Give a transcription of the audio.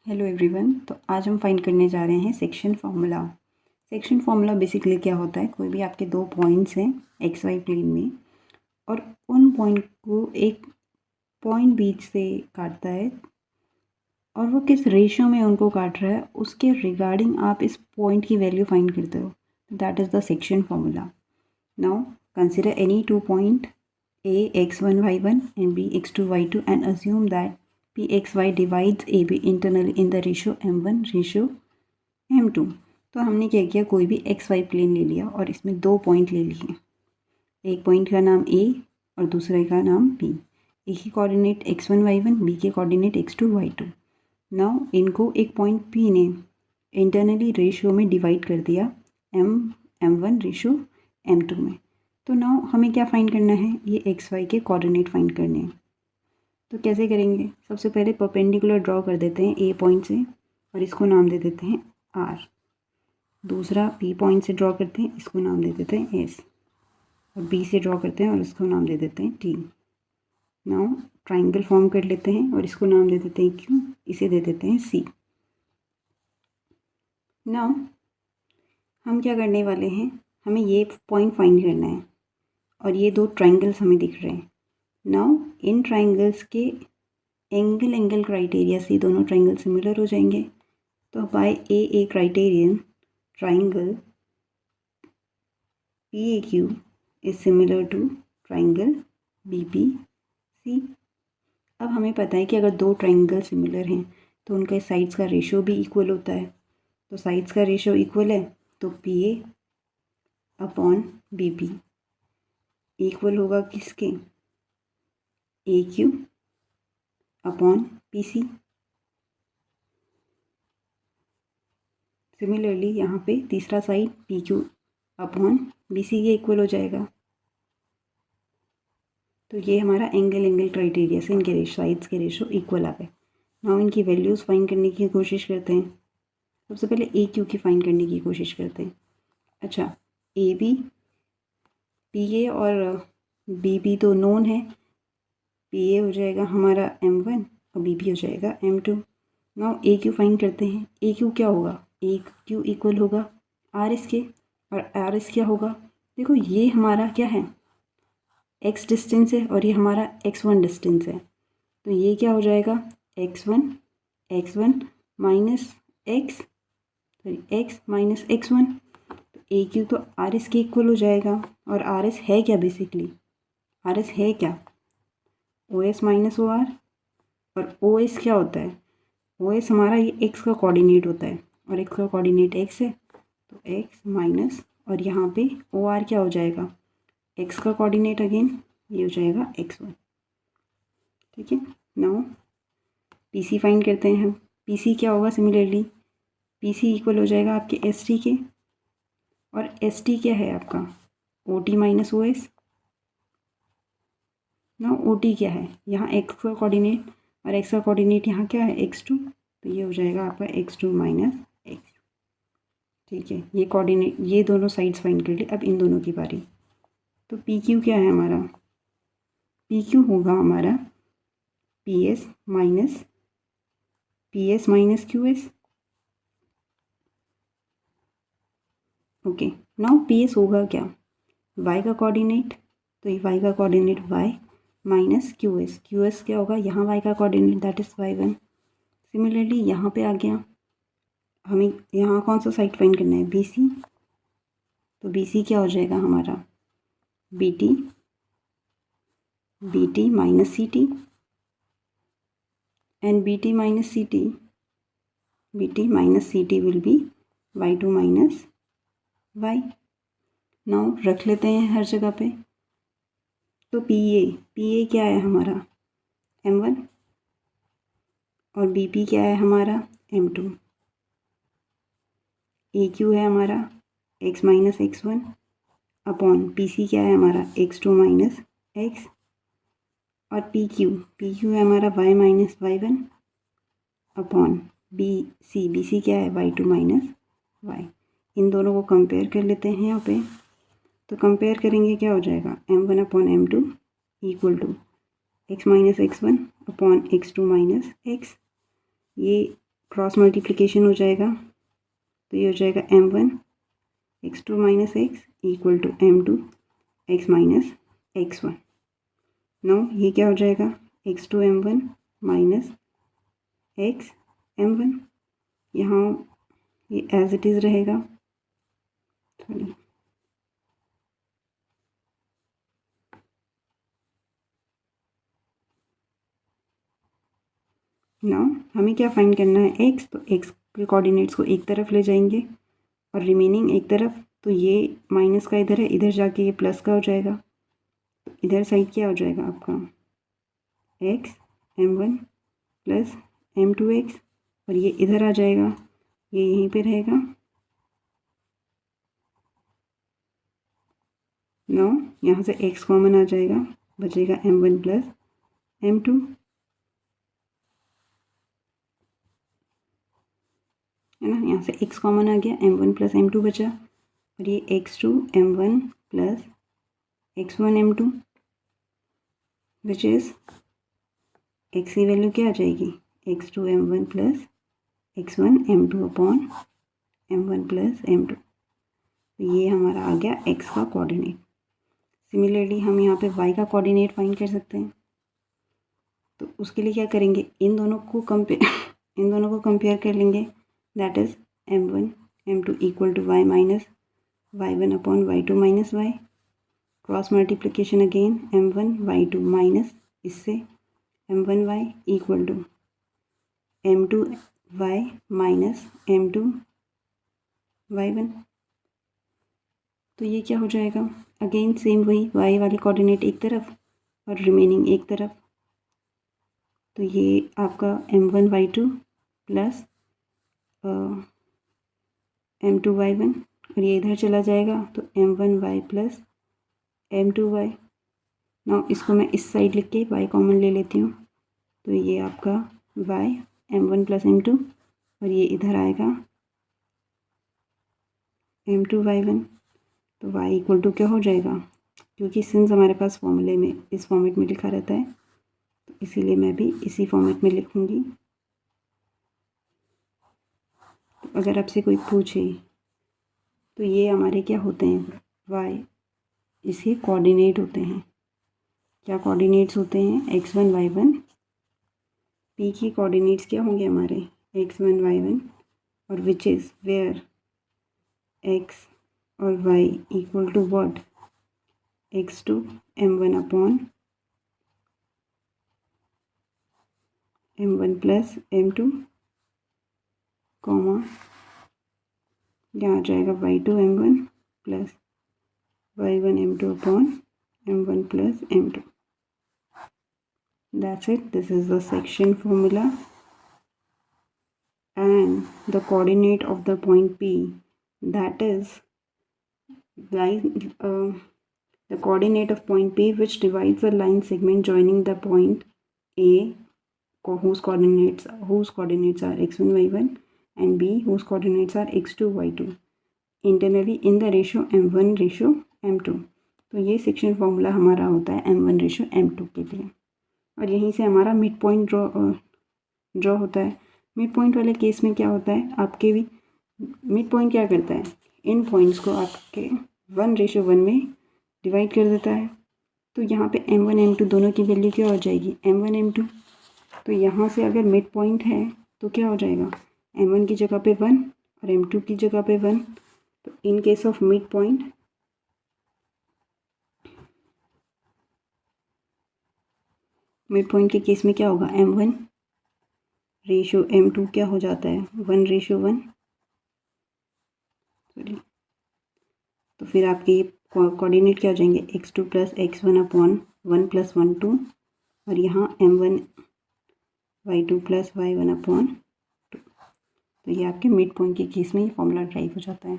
Hello everyone. तो आज हम फाइंड करने जा रहे हैं section formula. Section formula basically क्या होता है, कोई भी आपके दो पॉइंट्स हैं एक्स वाई प्लेन में और उन पॉइंट को एक पॉइंट बीच से काटता है और वो किस रेशियो में उनको काट रहा है उसके रिगार्डिंग आप इस पॉइंट की वैल्यू फाइंड करते हो। That is the section formula. Now consider any two point a x1 y1 and b x2 y2 and assume that pxy divides ab internally in the ratio m1 ratio m2। तो हमने क्या किया, कोई भी x Y plane ले लिया और इसमें दो पॉइंट ले लिए। एक पॉइंट का नाम a और दूसरे का नाम b। एक ही कोऑर्डिनेट x1 y1, b के कोऑर्डिनेट x2 y2। नाउ इनको एक पॉइंट p ने इंटरनली रेशियो में डिवाइड कर दिया m1 रेशियो m2 में। तो नाउ हमें क्या फाइंड करना है, ये एक्स वाई के कोऑर्डिनेट फाइंड करने हैं। तो कैसे करेंगे, सबसे पहले परपेंडिकुलर ड्रॉ कर देते हैं ए पॉइंट से और इसको नाम दे देते हैं आर। दूसरा बी पॉइंट से ड्रॉ करते हैं, इसको नाम दे देते हैं एस। और बी से ड्रॉ करते हैं और इसको नाम दे देते हैं टी। नाउ ट्राइंगल फॉर्म कर लेते हैं और इसको नाम दे देते हैं क्यू, इसे दे देते हैं सी। नाउ हम क्या करने वाले हैं, हमें ये पॉइंट फाइंड करना है और ये दो ट्राइंगल्स हमें दिख रहे हैं। नाउ इन ट्राइंगल्स के एंगल क्राइटेरिया से दोनों ट्राइंगल सिमिलर हो जाएंगे। तो by A criterion triangle P A Q is similar to triangle B P C. अब हमें पता है कि अगर दो ट्राइंगल सिमिलर हैं तो उनके साइड्स का रेशियो भी इक्वल होता है। तो साइड्स का रेशियो इक्वल है तो P A upon B P equal होगा किसके, A Q upon P C. Similarly यहाँ पे तीसरा side P Q upon B C के इक्वल हो जाएगा। तो ये हमारा एंगल क्राइटेरिया से इनके साइड्स के रेशो इक्वल आ गए। नाउ इनकी वैल्यूज़ फाइंड करने की कोशिश करते हैं। सबसे पहले ए क्यू की फाइंड करने की कोशिश करते हैं। अच्छा, ए बी पी ए और बी बी तो नोन है। पी ए हो जाएगा हमारा m1 और बी बी हो जाएगा m2। नाउ ए क्यू फाइंड करते हैं। ए क्यू क्या होगा, ए क्यू इक्वल होगा आर एस के, और आर एस क्या होगा, देखो ये हमारा क्या है x डिस्टेंस है और ये हमारा x1 डिस्टेंस है। तो ये क्या हो जाएगा x1 minus x minus x1। तो ए क्यू तो आर एस के इक्वल हो जाएगा। और आर एस है क्या, बेसिकली आर एस है क्या, O S minus O R. और ओ एस क्या होता है, ओ एस हमारा ये एक्स का कोऑर्डिनेट होता है और एक्स का कोऑर्डिनेट एक्स है। तो एक्स माइनस और यहाँ पे ओ आर क्या हो जाएगा, एक्स का कोऑर्डिनेट अगेन, ये हो जाएगा x1। ठीक है। नाउ पी सी फाइंड करते हैं हम। पी सी क्या होगा, सिमिलरली पी सी इक्वल हो जाएगा आपके एस टी के, और एस टी क्या है आपका O T minus O S. Now O T क्या है, यहाँ एक्स का कोऑर्डिनेट और एक्स का कोऑर्डिनेट यहाँ क्या है x2। तो ये हो जाएगा आपका x2 माइनस एक्स। ठीक है, ये कोऑर्डिनेट, ये दोनों साइड्स फाइंड कर लिए। अब इन दोनों की बारी। तो पी क्यू क्या है हमारा, पी क्यू होगा हमारा P S minus Q S. Okay, now P S होगा क्या, y का कोऑर्डिनेट, तो ये y का coordinate y minus Q S क्या होगा, यहाँ y का coordinate that is y1। Similarly यहाँ पे आ गया, हमें यहाँ कौन सा साइड फाइंड करना है, बी सी। तो बी सी क्या हो जाएगा हमारा B T minus C T, and B T minus C T will be y2 minus y। Now रख लेते हैं हर जगह पे। तो पी ए क्या है हमारा m1 और बी पी क्या है हमारा m2। ए क्यू है हमारा x minus x1 upon P C क्या है हमारा x2 माइनस एक्स। और पी क्यू है हमारा y minus y1 upon B C क्या है y2 माइनस y। इन दोनों को कंपेयर कर लेते हैं यहाँ पे। तो कंपेयर करेंगे क्या हो जाएगा, m1 upon m2 equal to x minus x1 upon x2 minus x। ये क्रॉस मल्टीप्लिकेशन हो जाएगा, तो ये हो जाएगा m1 x2 minus x equal to m2 x minus x1। Now ये क्या हो जाएगा, x2 m1 minus x m1, यहाँ ये एज इट इज़ रहेगा। सॉरी, नाउ हमें क्या फाइंड करना है, x, तो x के कोऑर्डिनेट्स को एक तरफ ले जाएंगे और रिमेनिंग एक तरफ, तो ये माइनस का इधर है, इधर जाके ये प्लस का हो जाएगा, तो इधर साइड क्या हो जाएगा आपका x m1 प्लस m2x, और ये इधर आ जाएगा, ये यहीं पे रहेगा। नाउ यहाँ से x कॉमन आ जाएगा, बचेगा m1 प्लस m2, है ना। यहाँ से x कॉमन आ गया, m1 प्लस m2 बचा, और ये x2 m1 plus x1 m2 which is x की वैल्यू क्या आ जाएगी, x2 m1 plus x1 m2 upon m1 plus m2। तो ये हमारा आ गया x का कोऑर्डिनेट। सिमिलरली हम यहाँ पे y का कोऑर्डिनेट फाइंड कर सकते हैं। तो उसके लिए क्या करेंगे, इन दोनों को कंपेयर कर लेंगे, that is m1 m2 equal to y minus y1 upon y2 minus y, cross multiplication again m1 y2 minus इससे m1y equal to m2y minus m2y1। तो ये क्या हो जाएगा, अगेन सेम वही y वाली कोऑर्डिनेट एक तरफ और रिमेनिंग एक तरफ, तो ये आपका m1y2 प्लस m2y1, और ये इधर चला जाएगा, तो m1y प्लस m2y। ना इसको मैं इस साइड लिख के y कॉमन ले लेती हूँ, तो ये आपका y m1 प्लस m2, और ये इधर आएगा m2y1। तो y इक्वल टू क्या हो जाएगा, क्योंकि सिंस हमारे पास फॉर्मूले में इस फॉर्मेट में लिखा रहता है, तो इसीलिए मैं भी इसी फॉर्मेट में लिखूँगी। तो अगर आपसे कोई पूछे तो ये हमारे क्या होते हैं, y, इसके कोऑर्डिनेट होते हैं। क्या कोऑर्डिनेट्स होते हैं, x1 y1, p की कोऑर्डिनेट्स क्या होंगे हमारे x1 y1, और विच इज़ वेयर x और y equal to what, x2 m1 upon m1 plus m2, comma यहाँ आ जाएगा y2 m1 plus y1 m2 upon m1 plus m2। That's it. This is the section formula, and the coordinate of the point P, that is line the coordinate of point P which divides the line segment joining the point A, whose coordinates are x1 y1, and B whose coordinates are x2 y2, internally in the ratio m1 ratio m2। तो ये section formula हमारा होता है m1 ratio m2 के लिए, और यहीं से हमारा मिड पॉइंट ड्रॉ होता है। मिड पॉइंट वाले केस में क्या होता है, आपके भी मिड पॉइंट क्या करता है, इन पॉइंट्स को आपके 1:1 में डिवाइड कर देता है। तो यहाँ पे m1 m2 दोनों की वैल्यू क्या हो जाएगी, m1 m2। तो यहाँ से अगर मिड पॉइंट है तो क्या हो जाएगा, m1 की जगह पे 1 और m2 की जगह पे 1। तो in case of mid point के केस में क्या होगा, m1 रेशो m2 क्या हो जाता है, 1:1। सॉरी, तो फिर आपके कोऑर्डिनेट क्या हो जाएंगे, x2 plus x1 upon 1 plus 1 2, और यहाँ m1 y2 plus y1 upon 2। तो ये आपके मिड पॉइंट के केस में ये फॉर्मूला ड्राइव हो जाता है।